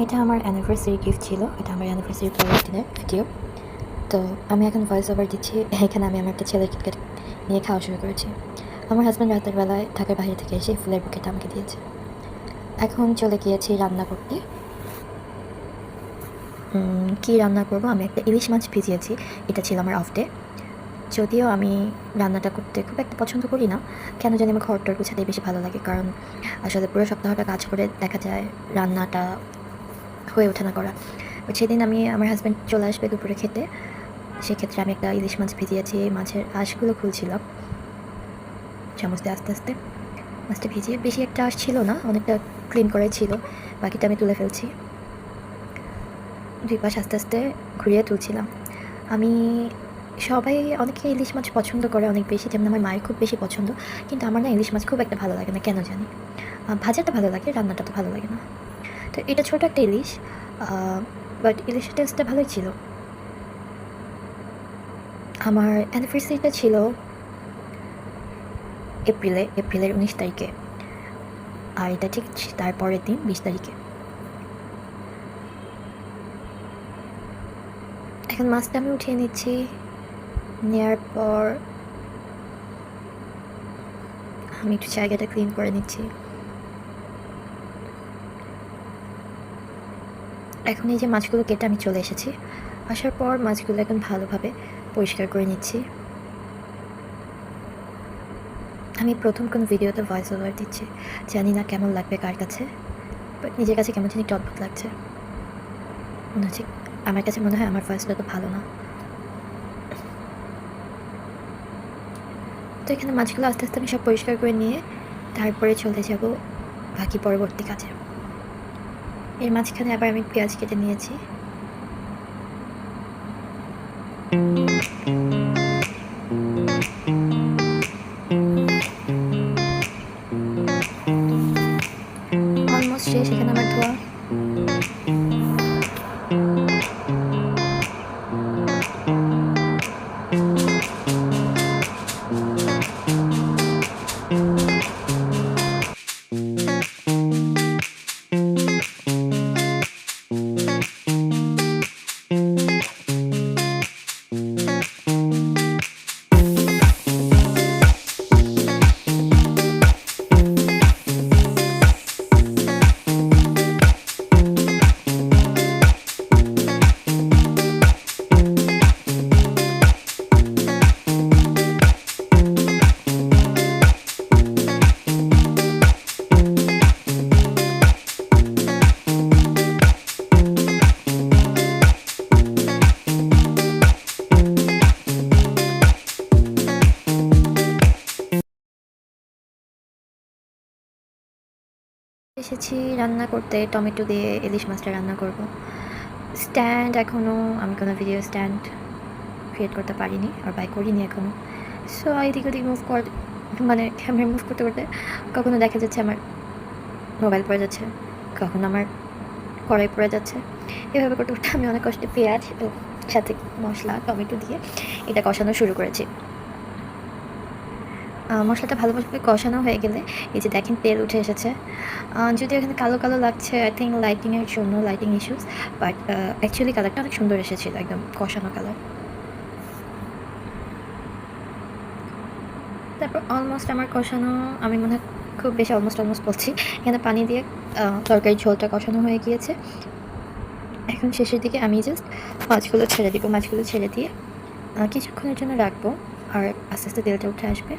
এটা আমার anniversary gift ছিল। এটা আমার অ্যানিভার্সারি পরের দিনের ভিডিও। তো আমি এখন ভয়েস ওভার দিচ্ছি। এখানে আমি আমার একটা ছেলের কিটক্যাট নিয়ে খাওয়া শুরু করেছি। আমার হাজব্যান্ড রাতের বেলায় ঢাকার বাইরে থেকে এসে ফুলের বুকেটা আমাকে দিয়েছে। এখন চলে গিয়েছি রান্না করতে। কী রান্না করবো? আমি একটা ইলিশ মাছ ভিজিয়েছি। এটা ছিল আমার অফ ডে। যদিও আমি রান্নাটা করতে খুব একটা পছন্দ করি না, কেন জানি আমার ঘরটার গোছাতেই বেশি ভালো লাগে। কারণ আসলে পুরো সপ্তাহটা কাজ করে দেখা যায় রান্নাটা হয়ে ওঠে না করা। বাট সেদিন আমি আমার হাজব্যান্ড চলে আসবে দুপুরে খেতে, সেক্ষেত্রে আমি একটা ইলিশ মাছ ভিজিয়েছি। মাছের আঁশগুলো খুলছিলাম চামচ দিয়ে আস্তে আস্তে। মাছটা ভিজিয়ে বেশি একটা আঁশ ছিল না, অনেকটা ক্লিন করে ছিল। বাকিটা আমি তুলে ফেলছি। দুই পাশ আস্তে আস্তে ঘুরিয়ে তুলছিলাম। আমি সবাই অনেকে ইলিশ মাছ পছন্দ করে অনেক বেশি, যেমন আমার মায়ের খুব বেশি পছন্দ। কিন্তু আমার না ইলিশ মাছ খুব একটা ভালো লাগে না, কেন জানি। ভাজাটা ভালো লাগে, রান্নাটা তো ভালো লাগে না। তো এটা ছোটো একটা ইলিশ, বাট ইলিশের টেস্টটা ভালোই ছিল। আমার অ্যানিভার্সারিটা ছিল এপ্রিলের 19 তারিখে, আর এটা ঠিক তারপরের দিন 20 তারিখে। এখন মাছটা আমি উঠিয়ে নিচ্ছি। নেওয়ার পর আমি একটু জায়গাটা ক্লিন করে নিচ্ছি। এখন এই যে মাছগুলো কেটে আমি চলে এসেছি। আসার পর মাছগুলো এখন ভালোভাবে পরিষ্কার করে নিচ্ছি। আমি প্রথম কোনো ভিডিওতে ভয়েস ওভার দিচ্ছি, জানি না কেমন লাগবে কার কাছে, বাট নিজের কাছে কেমন জানি একটু অদ্ভুত লাগছে। মনে হচ্ছে, আমার কাছে মনে হয় আমার ভয়েসটা তো ভালো না। তো এখানে মাছগুলো আস্তে আস্তে আমি সব পরিষ্কার করে নিয়ে তারপরে চলে যাব বাকি পরবর্তী কাজে। এর মাঝখানে আবার আমি পেঁয়াজ কেটে নিয়েছি। অলমোস্ট শেষ এখানে আমার ধোয়া। এসেছি রান্না করতে, টমেটো দিয়ে ইলিশ মাছটা রান্না করব। স্ট্যান্ড এখনও আমি কোনো ভিডিও স্ট্যান্ড ক্রিয়েট করতে পারিনি, আর বাই করিনি এখনও। সো এদিক ওদিক মানে ক্যামেরা মুভ করতে করতে কখনো দেখা যাচ্ছে আমার মোবাইল পড়ে যাচ্ছে, কখনো আমার কড়াই পড়ে যাচ্ছে। এভাবে করতে করতে আমি অনেক কষ্টে পেঁয়াজ সাথে মশলা টমেটো দিয়ে এটা কষানো শুরু করেছি। মশলাটা ভালোভাবে কষানো হয়ে গেলে এই যে দেখেন তেল উঠে এসেছে। যদিও এখানে কালো কালো লাগছে, আই থিঙ্ক লাইটিংয়ের জন্য, লাইটিং ইস্যুস, বাট অ্যাকচুয়ালি কালারটা অনেক সুন্দর এসেছিলো, একদম কষানো কালার। তারপর অলমোস্ট আমার কষানো, আমি মনে হয় খুব বেশি অলমোস্ট বলছি, এখানে পানি দিয়ে তরকারির ঝোলটা কষানো হয়ে গিয়েছে। এখন শেষের দিকে আমি জাস্ট মাছগুলো ছেড়ে দিব। মাছগুলো ছেড়ে দিয়ে কিছুক্ষণের জন্য রাখবো, আর আস্তে আস্তে তেলটা উঠে আসবে।